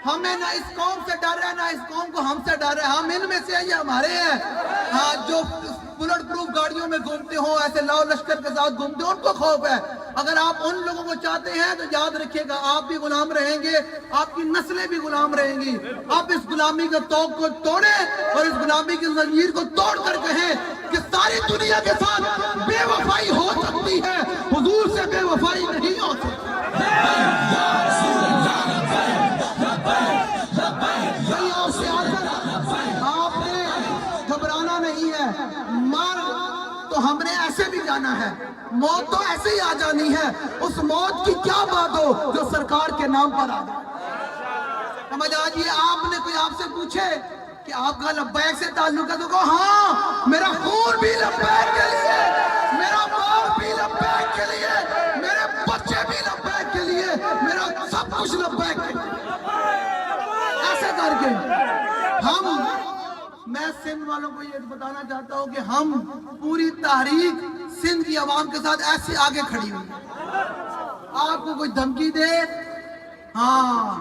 ہمیں نہ اس قوم سے ڈر ہے، نہ اس قوم کو ہم سے ڈر ہے. ہم ان میں سے ہیں، یہ ہمارے ہیں. ہاں، جو بلٹ پروف گاڑیوں میں گھومتے ہوں، ایسے لاؤ لشکر کے ساتھ گھومتے ہوں، ان کو خوف ہے. اگر آپ ان لوگوں کو چاہتے ہیں تو یاد رکھیے گا، آپ بھی غلام رہیں گے، آپ کی نسلیں بھی غلام رہیں گی. آپ اس غلامی کے توق کو توڑیں اور اس غلامی کی زنجیر کو توڑ کر کہیں کہ ساری دنیا کے ساتھ بے وفائی ہو سکتی ہے، حضور سے بے وفائی نہیں ہو سکتی. آپ نے گھبرانا نہیں ہے. مر تو ہم نے ایسے بھی جانا ہے، موت تو ایسے ہی آ جانی ہے. اس موت کی کیا بات ہو جو سرکار کے نام پر آ جائے. سمجھ آجیے، آپ نے کوئی آپ سے پوچھے کہ آپ کا لبیک سے تعلق ہے تو کہو ہاں، میرا خون بھی لبیک کے لیے، میرا مال بھی لبیک کے لیے، میرے بچے بھی لبیک کے لیے، میرا سب کچھ لبیک کے لیے. ایسے کر کے میں سندھ والوں کو یہ بتانا چاہتا ہوں کہ ہم پوری تحریک سندھ کی عوام کے ساتھ ایسے آگے کھڑی ہوئی. آپ کو کوئی دھمکی دے، ہاں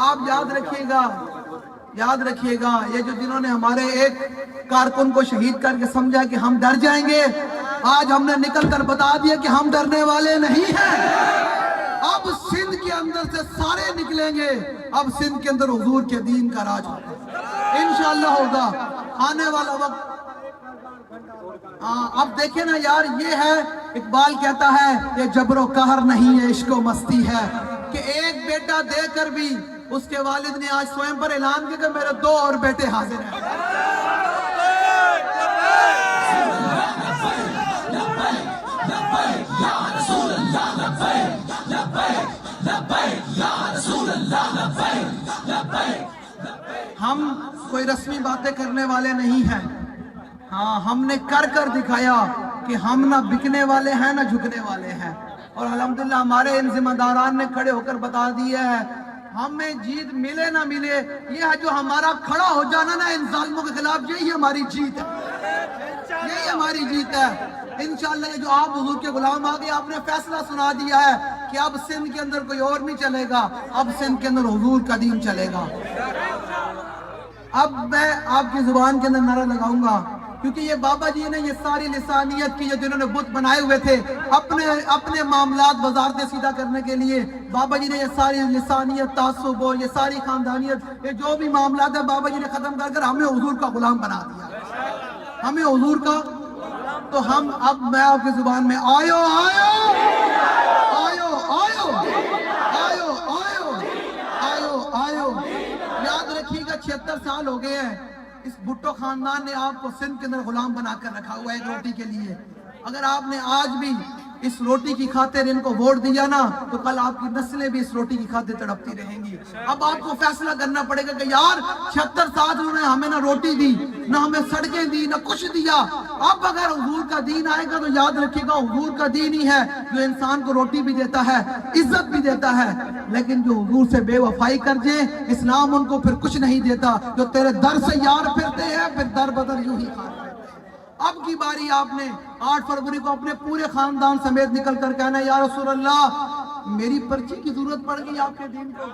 آپ یاد رکھیے گا یہ جو جنہوں نے ہمارے ایک کارکن کو شہید کر کے سمجھا کہ ہم ڈر جائیں گے، آج ہم نے نکل کر بتا دیا کہ ہم ڈرنے والے نہیں ہیں. اب سندھ کے اندر سے سارے نکلیں گے. اب سندھ کے اندر حضور کے دین کا راج ہوگا، انشاءاللہ ہوگا. آنے والا وقت اب دیکھیں نا یار، یہ ہے اقبال کہتا ہے یہ جبر و قہر نہیں ہے، عشق و مستی ہے. کہ ایک بیٹا دے کر بھی اس کے والد نے آج سوئم پر اعلان کیا کہ میرے 2 اور بیٹے حاضر ہیں. ہم کوئی رسمی باتیں کرنے والے نہیں ہیں. ہاں، ہم نے کر دکھایا کہ ہم نہ بکنے والے ہیں نہ جھکنے والے ہیں. اور الحمدللہ ہمارے ان ذمہ داران نے کھڑے ہو کر بتا دیا ہے، ہمیں جیت ملے نہ ملے، یہ ہے جو ہمارا کھڑا ہو جانا نا ان ظالموں کے خلاف، یہی ہماری جیت ہے، یہی ہماری جیت ہے. انشاءاللہ یہ جو آپ حضور کے غلام آگے، آپ نے فیصلہ سنا دیا ہے کہ اب سندھ کے اندر کوئی اور نہیں چلے گا، اب سندھ کے اندر حضور کا دین چلے گا. اب میں آپ کی زبان کے اندر نعرہ لگاؤں گا، کیونکہ یہ بابا جی نے یہ ساری لسانیت کی، جنہوں نے بت بنائے ہوئے تھے اپنے معاملات وزارتیں سیدھا کرنے کے لیے، بابا جی نے یہ ساری لسانیت، تعصب اور یہ ساری خاندانیت، یہ جو بھی معاملات ہیں بابا جی نے ختم کر کر ہمیں حضور کا غلام بنا دیا. ہمیں حضور کا، تو ہم اب میں آپ کی زبان میں آئو آئو آئو آئو آئو آئو آئو آئو. یاد رکھیے گا 76 سال ہو گئے ہیں، اس بھٹو خاندان نے آپ کو سندھ کے اندر غلام بنا کر رکھا ہوا ہے ایک روٹی کے لیے. اگر آپ نے آج بھی اس روٹی کی خاطر ان کو ووٹ دیا نا، تو کل آپ کی نسلیں بھی اس روٹی کی خاطر تڑپتی رہیں گی. اب آپ کو فیصلہ کرنا پڑے گا کہ یار 76 سال انہوں نے ہمیں نہ روٹی دی، نہ ہمیں سڑکیں دی، نہ کچھ دیا. اب اگر حضور کا دین آئے گا تو یاد رکھیے گا حضور کا دین ہی ہے جو انسان کو روٹی بھی دیتا ہے، عزت بھی دیتا ہے. لیکن جو حضور سے بے وفائی کر جائے، اسلام ان کو پھر کچھ نہیں دیتا. جو تیرے در سے یار پھرتے ہیں پھر در بدر یوں ہی خان. اب کی باری آپ نے 8 فروری کو اپنے پورے خاندان سمیت نکل کر کہنا یا رسول اللہ، میری پرچی کی ضرورت پڑ گئی آپ کے دین کو.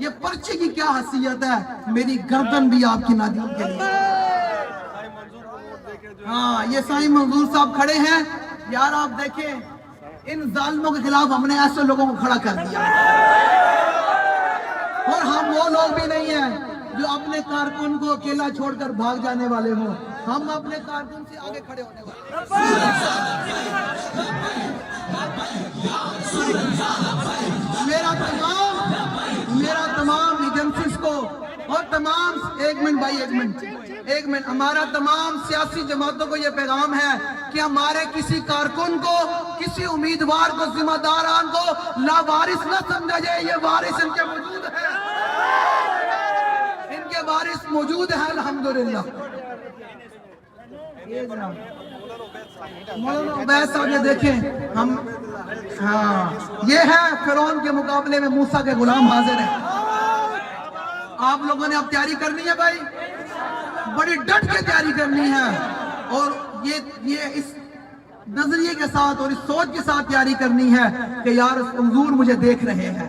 یہ پرچی کی کیا حیثیت ہے، میری گردن بھی آپ کی نادین کے لیے. ہاں، یہ سائیں منظور صاحب کھڑے ہیں. یار آپ دیکھیں، ان ظالموں کے خلاف ہم نے ایسے لوگوں کو کھڑا کر دیا. اور ہم وہ لوگ بھی نہیں ہیں جو اپنے کارکن کو اکیلا چھوڑ کر بھاگ جانے والے ہوں. ہم اپنے کارکن سے آگے کھڑے ہونے والے. میرا تمام ایجنسیز کو اور تمام ایک منٹ ہمارا تمام سیاسی جماعتوں کو یہ پیغام ہے کہ ہمارے کسی کارکن کو، کسی امیدوار کو، ذمہ داران کو لاوارث نہ سمجھا جائے. یہ وارث ان کے موجود ہے، ان کے وارث موجود ہیں الحمدللہ. مولانا عبید صاحب یہ دیکھیں، ہم یہ ہے فرعون کے مقابلے میں موسیٰ کے غلام حاضر ہیں. آپ لوگوں نے اب تیاری کرنی ہے بھائی، بڑی ڈٹ کے تیاری کرنی ہے. اور یہ اس نظریے کے ساتھ اور اس سوچ کے ساتھ تیاری کرنی ہے کہ یار حضور مجھے دیکھ رہے ہیں،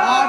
8